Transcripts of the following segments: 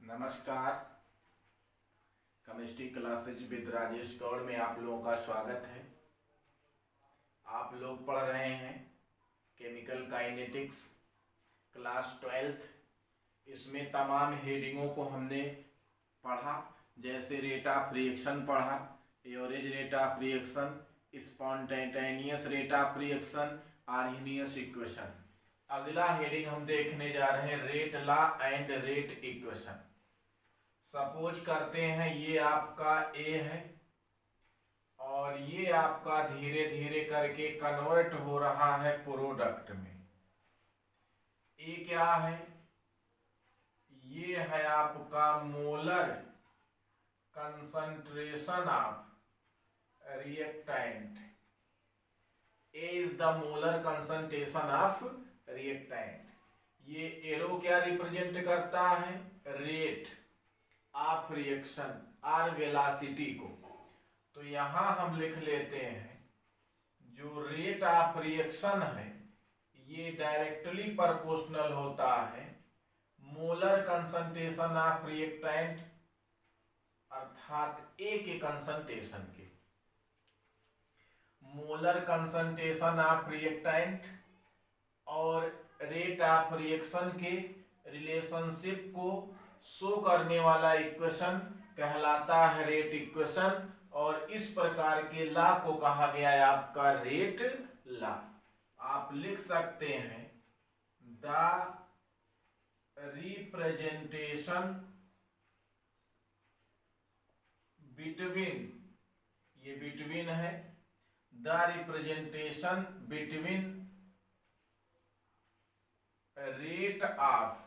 नमस्कार। Chemistry classes with Rajesh Gaur में आप लोगों का स्वागत है। आप लोग पढ़ रहे हैं केमिकल काइनेटिक्स क्लास 12th। इसमें तमाम हेडिंगों को हमने पढ़ा, जैसे रेट ऑफ रिएक्शन पढ़ा, average rate of reaction, spontaneous rate of reaction, Arrhenius equation. अगला हेडिंग हम देखने जा रहे हैं rate law and rate equation. Suppose करते हैं ये आपका ए है और ये आपका धीरे धीरे करके कन्वर्ट हो रहा है प्रोडक्ट में। ए क्या है? ये है आपका molar concentration of reactant. A is the molar concentration of reactant. ये एरो क्या रिप्रेजेंट करता है? रेट ऑफ रिएक्शन और वेलोसिटी को। तो यहां हम लिख लेते हैं जो रेट ऑफ रिएक्शन है ये डायरेक्टली प्रोपोर्शनल होता है मोलर कंसंट्रेशन ऑफ रिएक्टेंट अर्थात ए के कंसंट्रेशन के। मोलर कंसंट्रेशन ऑफ रिएक्टेंट और रेट ऑफ रिएक्शन के रिलेशनशिप को शो करने वाला इक्वेशन कहलाता है रेट इक्वेशन, और इस प्रकार के लॉ को कहा गया है आपका रेट लॉ। आप लिख सकते हैं द रिप्रेजेंटेशन बिटवीन, ये बिटवीन है, the representation between rate of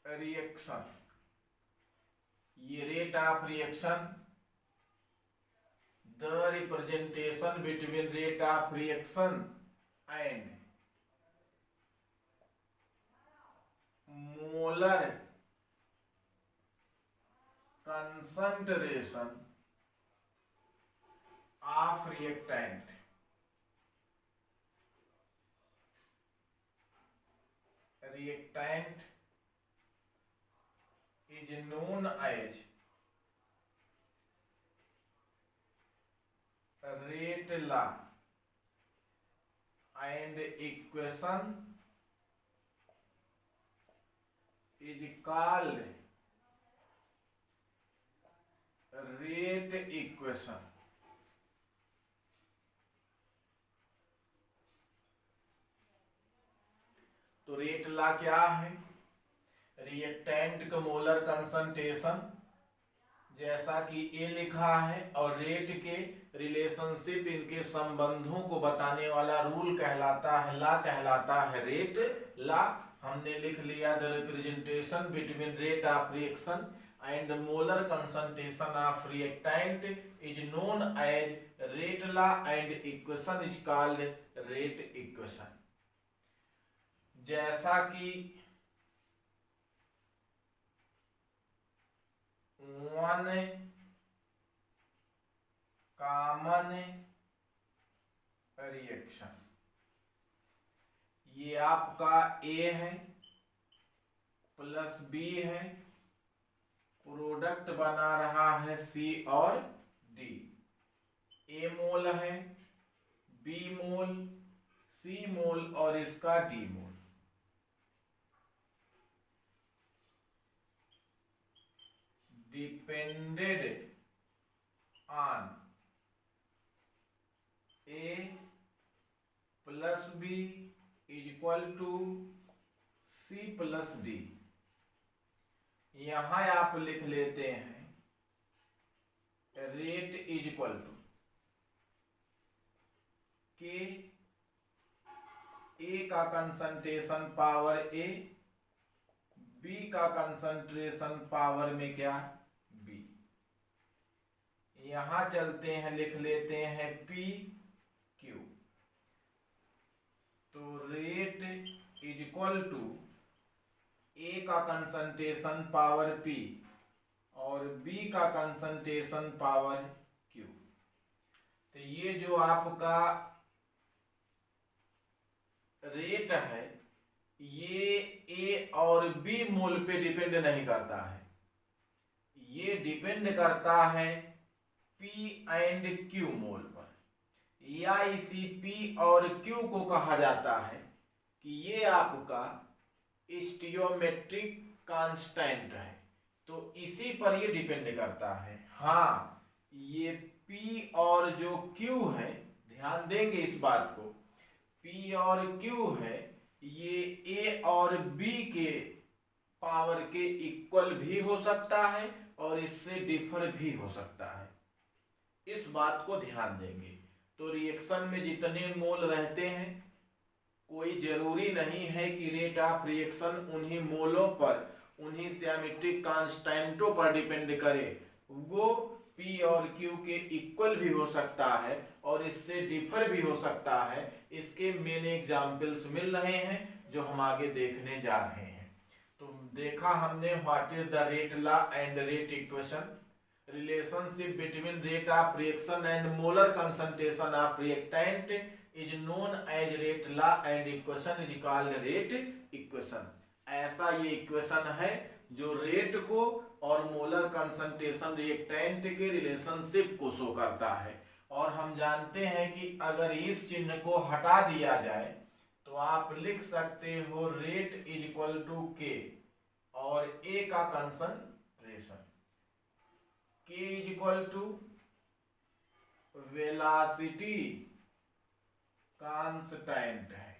reaction, ये rate of reaction, the representation between rate of reaction and molar concentration of reactant is known as rate law and equation is called rate equation। तो rate law क्या है? Reactant का molar concentration जैसा कि ए लिखा है और रेट के रिलेशनशिप, इनके संबंधों को बताने वाला रूल कहलाता है, लॉ कहलाता है रेट लॉ। हमने लिख लिया the representation between rate of reaction and molar concentration of reactant is known as rate law and equation is called rate equation. जैसा कि वन कॉमन रिएक्शन, ये आपका ए है प्लस बी है, प्रोडक्ट बना रहा है सी और डी। ए मोल है, बी मोल, सी मोल और इसका D mole. depended on A plus B is equal to C plus D। यहां आप लिख लेते हैं रेट इज इक्वल टू के, ए का कंसंट्रेशन पावर ए, बी का कंसंट्रेशन पावर में क्या? बी। यहां चलते हैं, लिख लेते हैं पी क्यू। तो रेट इज इक्वल टू ए का कंसंट्रेशन पावर पी और बी का कंसंट्रेशन पावर क्यू। तो ये जो आपका रेट है ये ए और बी मोल पे डिपेंड नहीं करता है, ये डिपेंड करता है पी एंड क्यू मोल पर, या इसी पी और क्यू को कहा जाता है कि ये आपका स्टियोमेट्रिक कांस्टेंट है, तो इसी पर ये डिपेंड करता है। हाँ, ये P और जो Q है, ध्यान देंगे इस बात को, P और Q है, ये A और B के पावर के इक्वल भी हो सकता है और इससे डिफर भी हो सकता है, इस बात को ध्यान देंगे। तो रिएक्शन में जितने मोल रहते हैं, कोई जरूरी नहीं है कि रेट ऑफ रिएक्शन उन्हीं मोलों पर, उन्हीं सिमेट्रिक कांस्टेंटों पर डिपेंड करे, वो P और Q के इक्वल भी हो सकता है और इससे डिफर भी हो सकता है। इसके मेन एग्जाम्पल्स मिल रहे हैं जो हम आगे देखने जा रहे हैं। तो देखा हमने what is the rate law and rate equation, relationship between rate of reaction and molar concentration of reactant is known as rate law and equation is called rate equation. ऐसा ये इक्वेशन है जो रेट को और molar concentration reactant के relationship को show करता है। और हम जानते हैं कि अगर इस चिन्ह को हटा दिया जाए तो आप लिख सकते हो रेट इज इक्वल टू के और ए का concentration, K is equal to velocity constant है।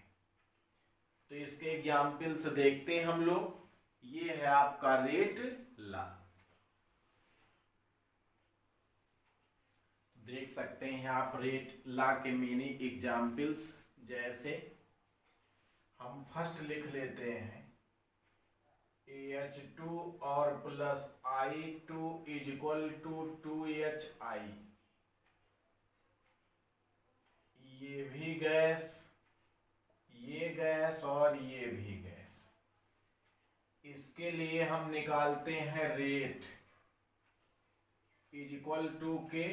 तो इसके एग्जाम्पल्स देखते हैं हम लोग। ये है आपका रेट लॉ, देख सकते हैं आप रेट लॉ के मेनी एग्जाम्पल्स। जैसे हम फर्स्ट लिख लेते हैं H2 और plus I2 is equal to 2HI, ये भी गैस, ये गैस और ये भी गैस। इसके लिए हम निकालते हैं रेट इज इक्वल टू के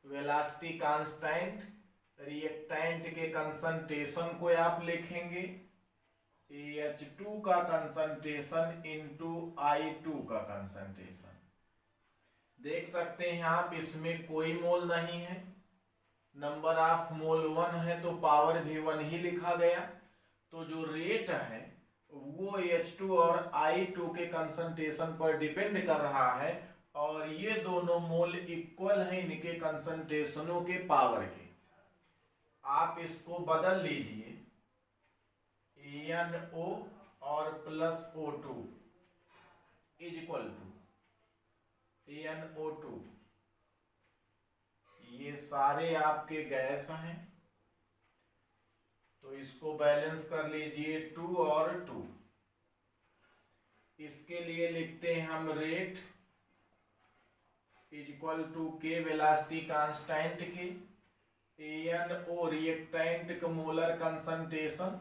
वेलोसिटी कांस्टेंट, रिएक्टेंट के कंसंट्रेशन को आप लिखेंगे H2 का कंसंट्रेशन इंटू I2 का कंसंट्रेशन। देख सकते हैं आप इसमें कोई मोल नहीं है, नंबर ऑफ मोल 1 है तो पावर भी 1 ही लिखा गया। तो जो रेट है वो H2 और I2 के कंसंट्रेशन पर डिपेंड कर रहा है और ये दोनों मोल इक्वल है इनके कंसंट्रेशनों के पावर के। आप इसको बदल लीजिए, NO और plus O2 is equal to NO2, ये सारे आपके गैस हैं तो इसको बैलेंस कर लीजिए 2 और 2। इसके लिए लिखते हैं हम रेट इज इक्वल टू के वेलोसिटी कांस्टेंट के, NO रिएक्टेंट का मोलर कंसंट्रेशन,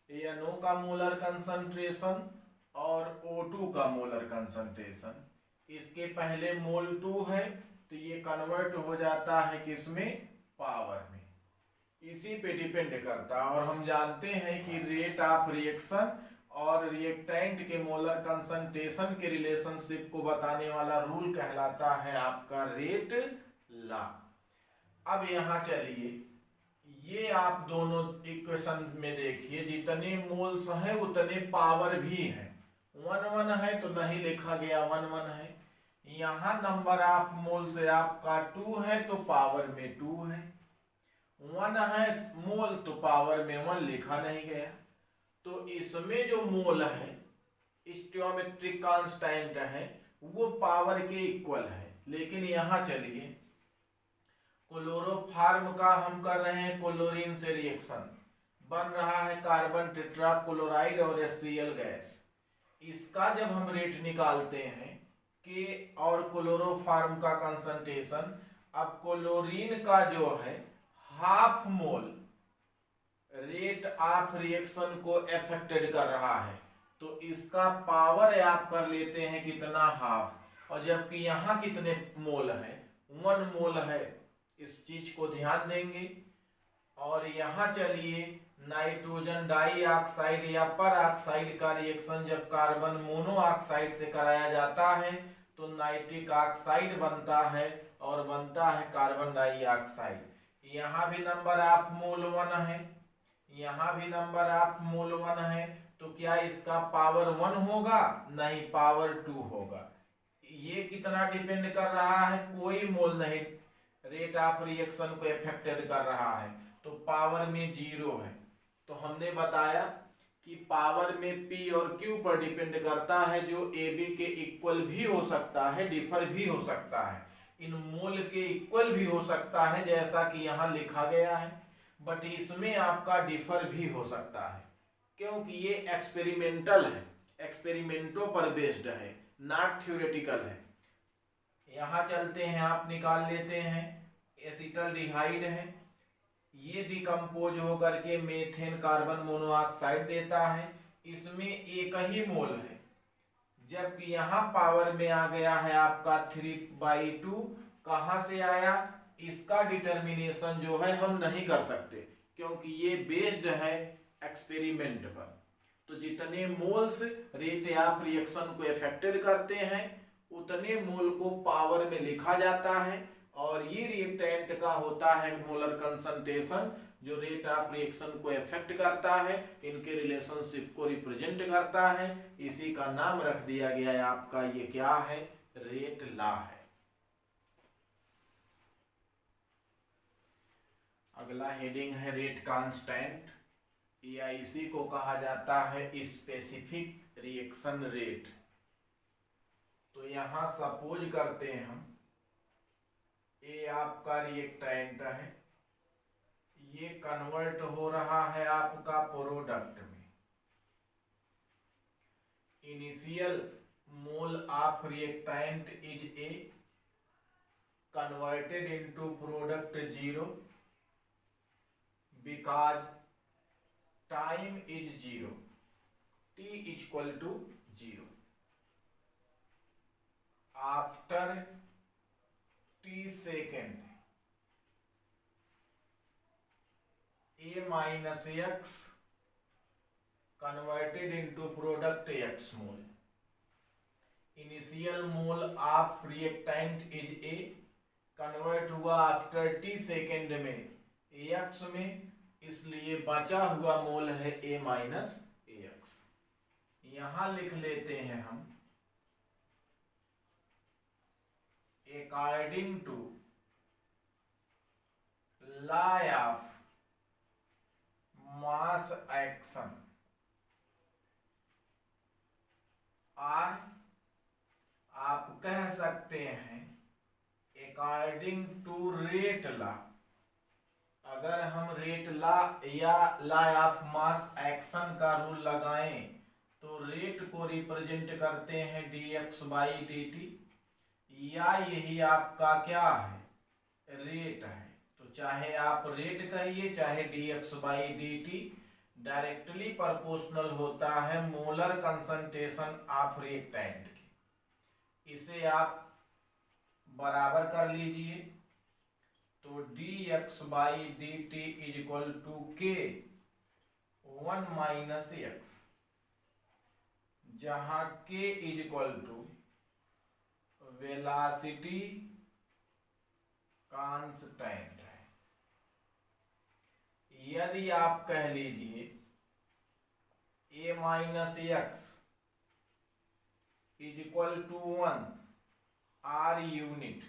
NO का मोलर कंसंट्रेशन और O2 का मोलर कंसंट्रेशन। इसके पहले मोल 2 है तो ये कन्वर्ट हो जाता है किसमें, पावर में, इसी पे डिपेंड करता है। और हम जानते हैं कि रेट ऑफ रिएक्शन और रिएक्टेंट के मोलर कंसंट्रेशन के रिलेशनशिप को बताने वाला रूल कहलाता है आपका रेट लॉ। अब यहाँ चलिए, ये आप दोनों इक्वेशन में देखिए, जितने मोल्स हैं उतने पावर भी है। 1 1 है तो नहीं लिखा गया, 1 1 है। यहाँ नंबर ऑफ मोल से आपका 2 है तो पावर में 2 है, 1 है मोल तो पावर में 1 लिखा नहीं गया। तो इसमें जो मोल है स्टोइकोमेट्रिक कांस्टेंट है वो पावर के इक्वल है। लेकिन यहाँ चलिए, क्लोरोफॉर्म का हम कर रहे हैं क्लोरीन से रिएक्शन, बन रहा है कार्बन टेट्राक्लोराइड और HCl गैस। इसका जब हम रेट निकालते हैं के और क्लोरोफॉर्म का कंसंट्रेशन, अब क्लोरीन का जो है half mole rate of reaction को अफेक्टेड कर रहा है तो इसका पावर आप कर लेते हैं कितना, हाफ। और जबकि यहाँ कितने मोल है, 1 मोल है, इस चीज को ध्यान देंगे। और यहाँ चलिए नाइट्रोजन डाइऑक्साइड या पर ऑक्साइड का रिएक्शन जब कार्बन मोनोऑक्साइड से कराया जाता है तो नाइट्रिक ऑक्साइड बनता है और बनता है कार्बन डाइऑक्साइड। यहाँ भी नंबर ऑफ मोल 1 है, यहाँ भी नंबर ऑफ मोल 1 है, तो क्या इसका पावर 1 होगा? नहीं, पावर 2 होगा। ये कितना डिपेंड कर रहा है? कोई मोल नहीं रेट ऑफ रिएक्शन को इफेक्टेड कर रहा है, तो पावर में 0 है। तो हमने बताया कि पावर में P और Q पर डिपेंड करता है, जो AB के इक्वल भी हो सकता है, डिफर भी हो सकता है, इन मोल के इक्वल भी हो सकता है जैसा कि यहाँ लिखा गया है, बट इसमें आपका डिफर भी हो सकता है क्योंकि ये एक्सपेरिमेंटल है, एक्सपेरिमेंटों पर बेस्ड है, नॉट थ्योरेटिकल है। यहाँ चलते हैं, आप निकाल लेते हैं। एसिटल्डिहाइड है, ये डिकम्पोज होकर के मेथेन कार्बन मोनोऑक्साइड देता है, इसमें एक ही मोल है, जबकि यहाँ पावर में आ गया है आपका 3/2। कहाँ से आया? इसका डिटर्मिनेशन जो है हम नहीं कर सकते क्योंकि ये बेस्ड है एक्सपेरिमेंट पर। तो जितने मोल्स रेट ऑफ रिएक्शन को इफेक्टेड करते हैं उतने मोल को पावर में लिखा जाता है, और ये रिएक्टेंट का होता है मोलर कंसंट्रेशन जो रेट ऑफ रिएक्शन को इफेक्ट करता है, इनके रिलेशनशिप को रिप्रेजेंट करता है। इसी का नाम रख दिया गया है आपका, ये क्या है? रेट लॉ है। अगला हेडिंग है रेट कांस्टेंट, या इसी को कहा जाता है स्पेसिफिक रिएक्शन रेट। तो यहां सपोज करते हैं हम, ये आपका रिएक्टेंट है, ये कन्वर्ट हो रहा है आपका प्रोडक्ट में। Initial mole of reactant is a, converted into product 0 because time is 0, t equal to 0। After t second a minus x converted into product x mole. Initial mole of reactant is a, convert हुआ after t second में x में, इसलिए बचा हुआ मोल है a minus x. यहां लिख लेते हैं हम, according to law of mass action, और आप कह सकते हैं अकॉर्डिंग टू रेट लॉ। अगर हम रेट लॉ या लॉ ऑफ मास एक्शन का रूल लगाएं तो रेट को रिप्रेजेंट करते हैं dx/dt, या यही आपका क्या है? रेट है। तो चाहे आप रेट कहिए चाहे dx/dt, डायरेक्टली प्रोपोर्शनल होता है मोलर कंसंट्रेशन ऑफ रिएक्टेंट की। इसे आप बराबर कर लीजिए, तो dx/dt is equal to k 1 minus x, जहां k is equal to velocity constant है। यदि आप कह लीजिए a minus x is equal to 1 r unit,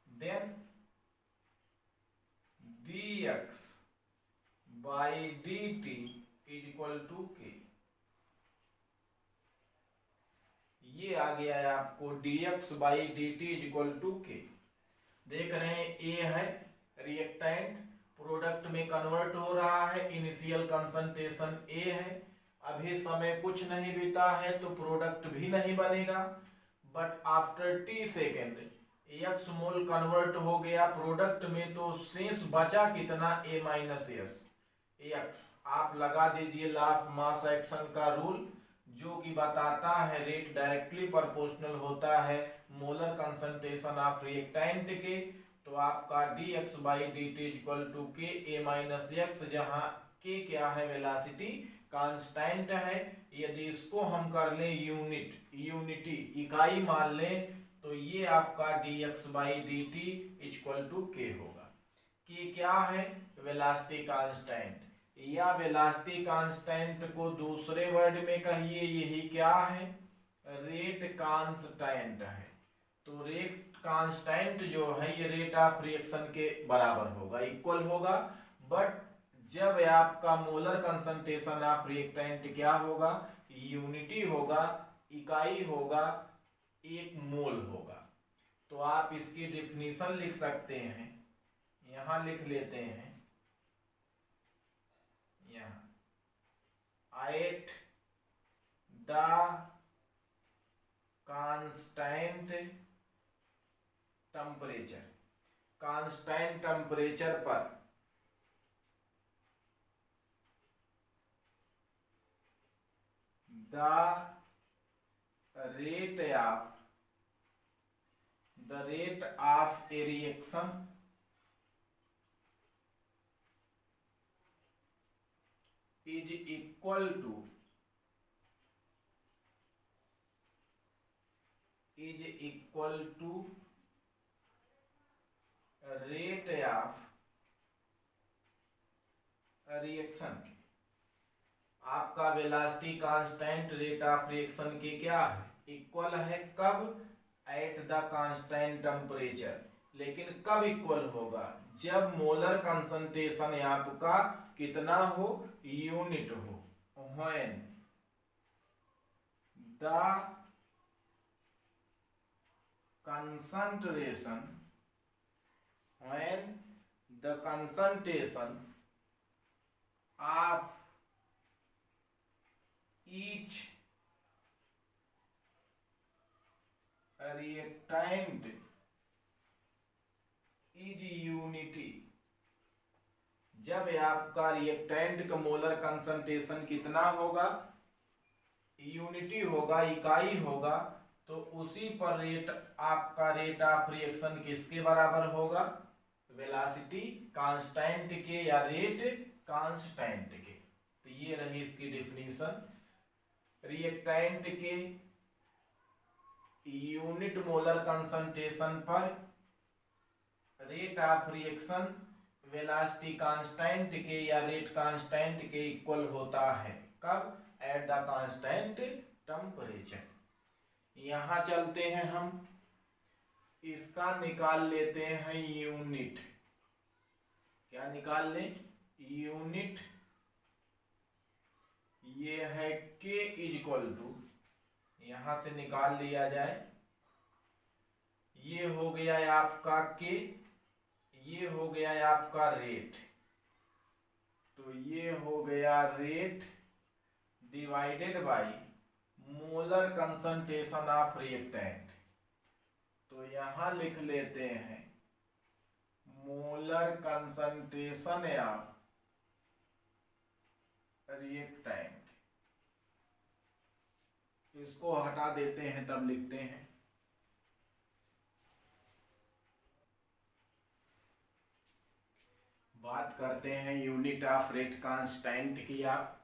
then dx by dt is equal to k। ये आ गया है आपको dx by dt is equal to k। देख रहे हैं A है रिएक्टेंट, प्रोडक्ट में कन्वर्ट हो रहा है, इनिशियल कंसंट्रेशन A है, अभी समय कुछ नहीं बीता है तो प्रोडक्ट भी नहीं बनेगा, but after t second x mole convert हो गया प्रोडक्ट में, तो शेष बचा कितना? a minus x। आप लगा दीजिए लॉ ऑफ मास एक्शन का रूल, जो कि बताता है रेट डायरेक्टली प्रोपोर्शनल होता है मोलर कंसंट्रेशन ऑफ रिएक्टेंट के। तो आपका dx/dt equal to k a minus x, जहां के क्या है, वेलोसिटी कांस्टेंट है। यदि इसको हम कर लें यूनिटी इकाई मान लें तो ये आपका dx by d t equal to K होगा। के क्या है, वेलोसिटी कांस्टेंट, या वेलोसिटी कांस्टेंट को दूसरे वर्ड में कहिए यही क्या है, रेट कांस्टेंट है। तो रेट कांस्टेंट जो है ये रेट ऑफ रिएक्शन के बराबर होगा, इक्वल होगा। बट जब आपका मोलर कंसंट्रेशन ऑफ रिएक्टेंट क्या होगा, यूनिटी होगा, इकाई होगा, 1 मोल होगा। तो आप इसकी डिफिनीशन लिख सकते हैं, यहां लिख लेते हैं, यहां at the constant temperature, constant temperature पर the rate of a reaction is equal to rate of reaction के, आपका velocity constant rate of reaction के क्या है, इक्वल है। कब, एट द कांस्टेंट टेम्परेचर। लेकिन कब इक्वल होगा, जब मोलर कंसंट्रेशन आपका कितना हो, यूनिट हो। When the concentration of each reactant is unity, जब आपका रिएक्टेंट का मोलर कंसंट्रेशन कितना होगा, यूनिटी होगा, इकाई होगा, तो उसी पर रेट आपका रेट ऑफ रिएक्शन किसके बराबर होगा, वेलोसिटी कांस्टेंट के या रेट कांस्टेंट के। तो ये रही इसकी डिफिनीशन। रिएक्टेंट के यूनिट मोलर कंसंट्रेशन पर rate of reaction velocity constant के या रेट कांस्टेंट के इक्वल होता है। कब, एट द कांस्टेंट टेम्परेचर। यहां चलते हैं हम, इसका निकाल लेते हैं यूनिट। क्या निकाल लें, यूनिट। ये है के इक्वल टू, यहां से निकाल लिया जाए, ये हो गया है आपका के, ये हो गया है आपका रेट। तो ये हो गया rate divided by molar concentration of reactant. तो यहां लिख लेते हैं मोलर कंसंट्रेशन ऑफ रिएक्टेंट। इसको हटा देते हैं तब लिखते हैं। बात करते हैं यूनिट ऑफ रेट कांस्टेंट की। आप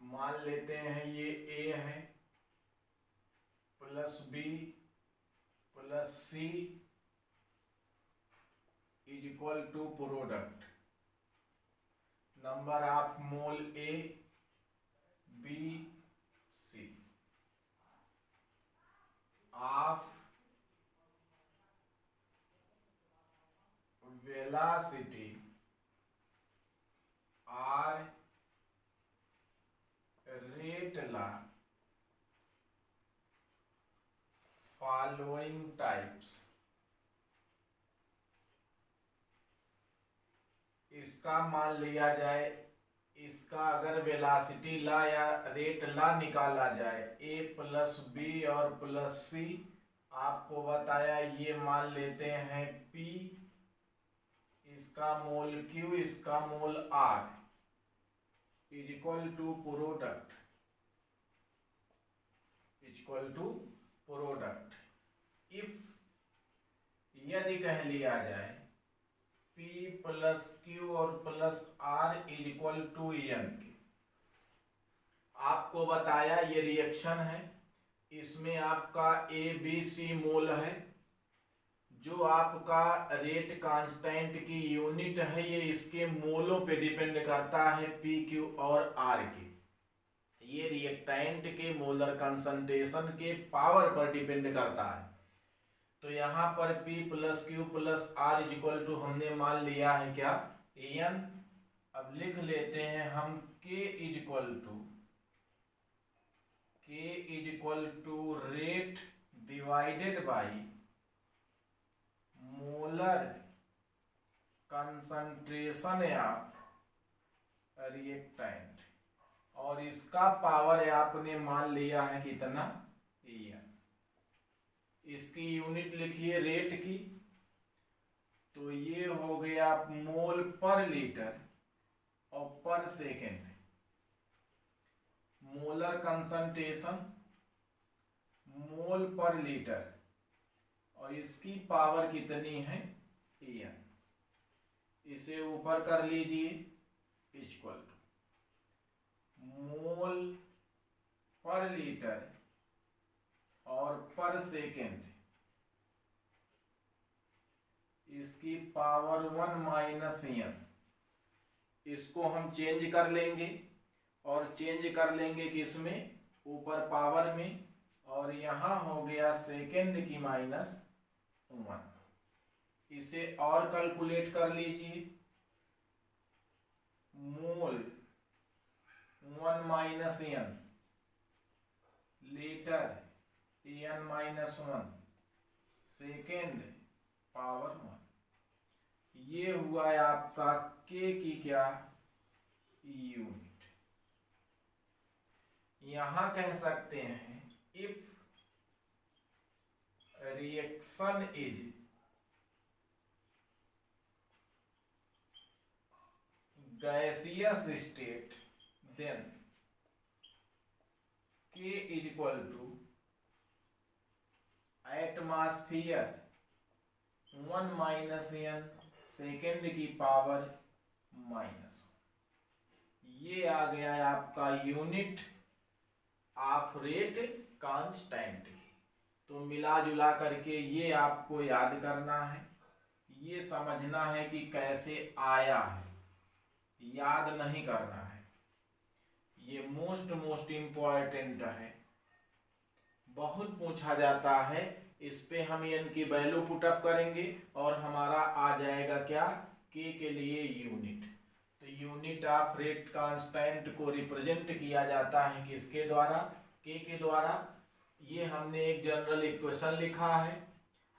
मान लेते हैं ये ए है plus B plus C is equal to product number of mole A B C of velocity or rate law following types. इसका मान लिया जाए, इसका अगर वेलोसिटी ला या रेट ला निकाला जाए, ए प्लस बी और प्लस सी आपको बताया, ये मान लेते हैं पी, इसका मोल क्यू, इसका mole R is equal to product, equal to product. If यदि कह लिया जाए P प्लस Q और plus R is equal to N के। आपको बताया ये रिएक्शन है, इसमें आपका ABC मोल है, जो आपका रेट कांस्टेंट की यूनिट है ये इसके मोलों पे डिपेंड करता है, P Q और R के। ये रिएक्टेंट के मोलर कंसंट्रेशन के पावर पर डिपेंड करता है। तो यहाँ पर P plus Q plus R is equal to हमने मान लिया है क्या, N। अब लिख लेते हैं हम K is equal to rate divided by molar concentration of reactant, और इसका पावर आपने मान लिया है कितना, N। इसकी यूनिट लिखिए रेट की, तो ये हो गया मोल पर लीटर और पर सेकेंड। मोलर कंसंट्रेशन मोल पर लीटर और इसकी पावर कितनी है, N। इसे ऊपर कर लीजिए, इक्वल टू मोल पर लीटर और पर सेकेंड, इसकी पावर 1 माइनस N। इसको हम चेंज कर लेंगे, और चेंज कर लेंगे किसमें, ऊपर पावर में, और यहां हो गया सेकेंड की माइनस 1। इसे और कैलकुलेट कर लीजिए, मोल 1 minus N litre N minus 1 second power 1। ये हुआ है आपका K की क्या, यूनिट। यहां कह सकते हैं if reaction is gaseous state, then K is equal to atmosphere 1 minus N second की पावर माइनस। ये आ गया है आपका यूनिट ऑफ रेट कांस्टेंट की। तो मिला जुला करके ये आपको याद करना है, ये समझना है कि कैसे आया है, याद नहीं करना है। ये मोस्ट इंपॉर्टेंट है, बहुत पूछा जाता है। इस पे हम n की वैल्यू पुटअप करेंगे और हमारा आ जाएगा क्या, k के लिए यूनिट। तो यूनिट ऑफ रेट कांस्टेंट को रिप्रेजेंट किया जाता है किसके द्वारा, k के द्वारा। ये हमने एक जनरल इक्वेशन लिखा है।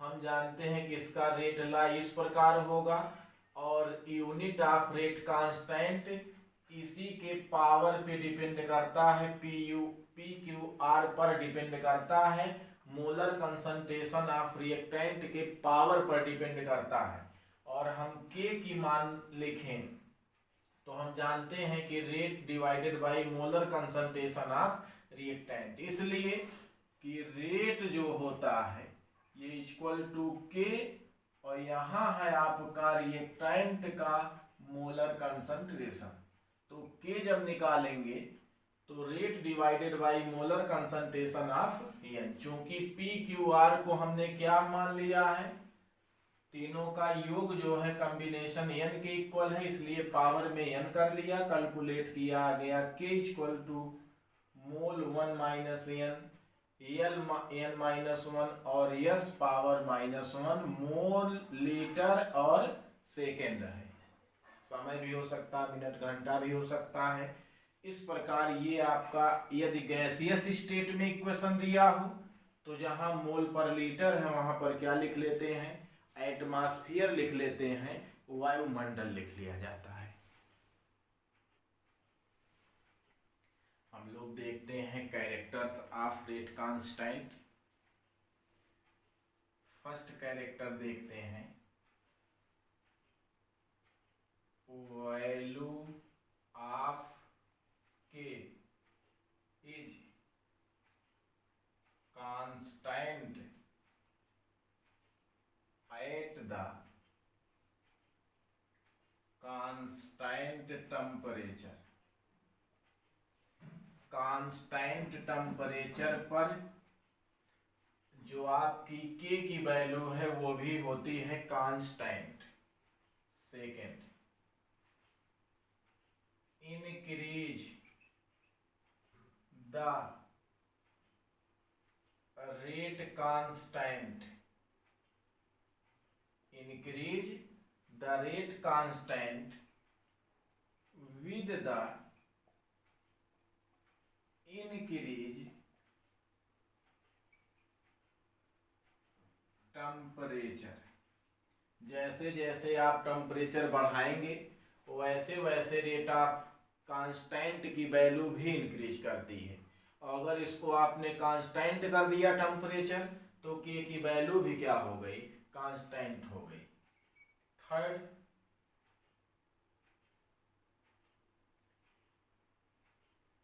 हम जानते हैं कि इसका रेट ला इस प्रकार होगा, और यूनिट ऑफ रेट कांस्टेंट इसी के पावर पे डिपेंड करता है, पी क्यू आर पर डिपेंड करता है, मोलर कंसंट्रेशन ऑफ रिएक्टेंट के पावर पर डिपेंड करता है। और हम K की मान लिखें तो हम जानते हैं कि rate divided by molar concentration of reactant, इसलिए कि रेट जो होता है ये इक्वल टू K, और यहाँ है आपका रिएक्टेंट का मोलर कंसंट्रेशन। तो K जब निकालेंगे तो rate divided by molar concentration of N। चूंकि P Q R को हमने क्या मान लिया है, तीनों का योग जो है कॉम्बिनेशन N के इक्वल है, इसलिए पावर में N कर लिया, कैलकुलेट किया, आ गया K equal to mole 1 minus N L N minus 1 और S power minus 1 mole litre और सेकेंड है। समय भी हो सकता है, मिनट घंटा भी हो सकता है। इस प्रकार ये आपका, यदि गैसियस स्टेट में इक्वेशन दिया हो तो जहां मोल पर लीटर है वहां पर क्या लिख लेते हैं, एटमॉस्फेयर लिख लेते हैं, वायुमंडल लिख लिया जाता है। हम लोग देखते हैं characters of rate constant. First character देखते हैं, value of K is constant at the constant temperature, constant temperature पर जो आपकी K की वैल्यू है वो भी होती है constant. Second, increase the rate constant, increase the rate constant with the increase temperature. जैसे जैसे आप टेम्परेचर बढ़ाएंगे वैसे वैसे रेट ऑफ कांस्टेंट की वैल्यू भी इंक्रीज करती है। और अगर इसको आपने कांस्टेंट कर दिया टेम्परेचर तो के की वैल्यू भी क्या हो गई, कांस्टेंट हो गई। थर्ड,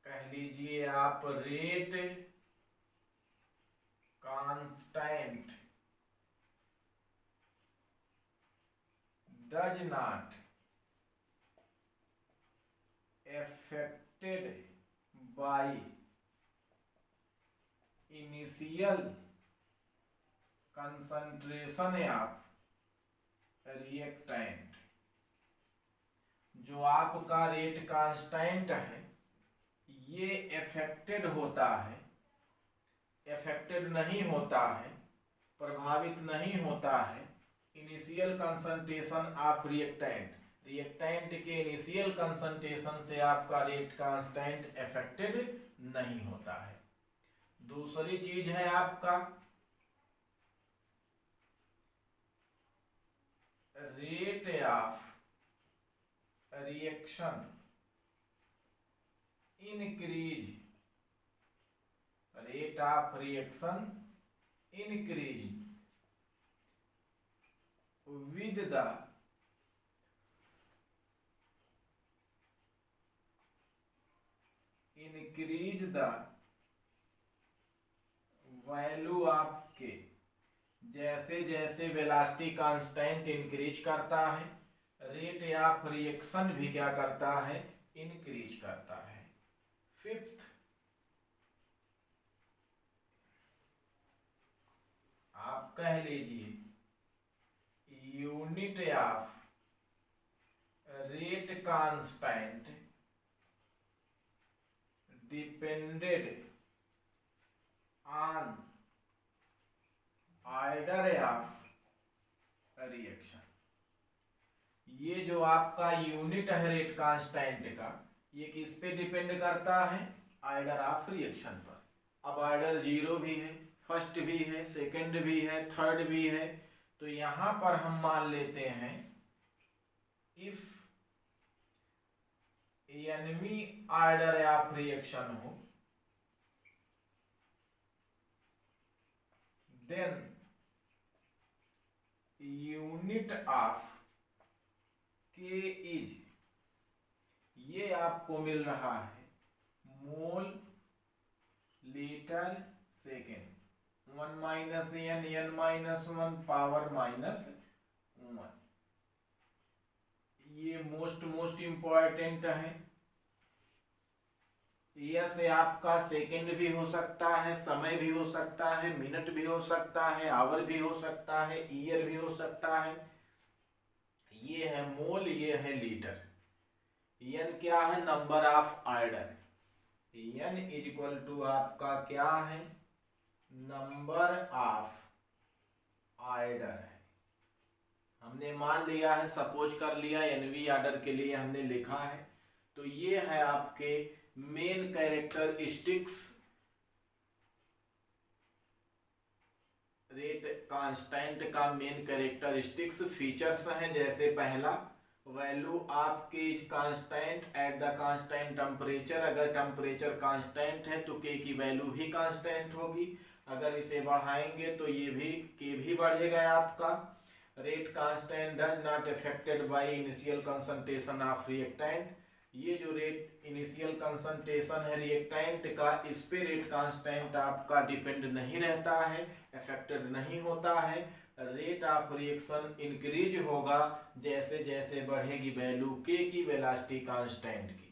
कह लीजिए आप rate constant does not affected by initial concentration of reactant। जो आपका रेट कांस्टेंट है ये अफेक्टेड होता है, अफेक्टेड नहीं होता है, प्रभावित नहीं होता है initial concentration of reactant, reactant के इनिशियल कंसंट्रेशन से आपका रेट कांस्टेंट अफेक्टेड नहीं होता है। दूसरी चीज है आपका rate of reaction increase, rate of reaction increase with the increase the value of K। जैसे जैसे वेलोसिटी कांस्टेंट इंक्रीज करता है रेट ऑफ रिएक्शन भी क्या करता है, इंक्रीज करता है। फिफ्थ, आप कह लीजिए unit of rate constant depended on order of reaction. ये जो आपका यूनिट है रेट कांस्टेंट का ये किस पे डिपेंड करता है, ऑर्डर ऑफ रिएक्शन पर। अब ऑर्डर 0 भी है, फर्स्ट भी है, सेकंड भी है, थर्ड भी है। तो यहां पर हम मान लेते हैं if nth order of reaction हो then unit of K is, ये आपको मिल रहा है mole litre second, 1 minus N, N minus 1 power minus 1। ये मोस्ट इंपॉर्टेंट है। यह से आपका सेकंड भी हो सकता है, समय भी हो सकता है, मिनट भी हो सकता है, आवर भी हो सकता है, ईयर भी हो सकता है। ये है मोल, ये है लीटर। एन क्या है, number of order. N is equal to आपका क्या है, नंबर ऑफ ऑर्डर है। हमने मान लिया है, सपोज कर लिया एनवी ऑर्डर के लिए हमने लिखा है। तो ये है आपके मेन कैरेक्टरिस्टिक्स रेट कांस्टेंट का, मेन कैरेक्टरिस्टिक्स फीचर्स हैं। जैसे पहला, value of K is constant at the constant temperature. अगर टेम्परेचर कांस्टेंट है तो के की वैल्यू भी कांस्टेंट होगी। अगर इसे बढ़ाएंगे तो ये भी के भी बढ़ेगा आपका। Rate constant does not affected by initial concentration of reactant. ये जो रेट इनिशियल कंसंट्रेशन है रिएक्टेंट का, इस पे रेट कांस्टेंट आपका डिपेंड नहीं रहता है, अफेक्टेड नहीं होता है। रेट ऑफ रिएक्शन इंक्रीज होगा जैसे जैसे बढ़ेगी वैल्यू के की वेलोसिटी कांस्टेंट की।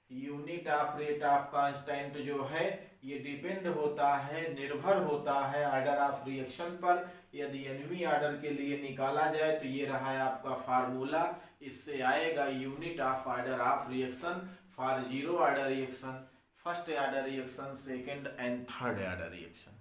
Unit of rate of constant जो है ये डिपेंड होता है, निर्भर होता है ऑर्डर ऑफ रिएक्शन पर। यदि nवीं ऑर्डर के लिए निकाला जाए तो ये रहा है आपका फार्मूला। इससे आएगा unit of order of reaction for zero order reaction, first order reaction, second and third order reaction.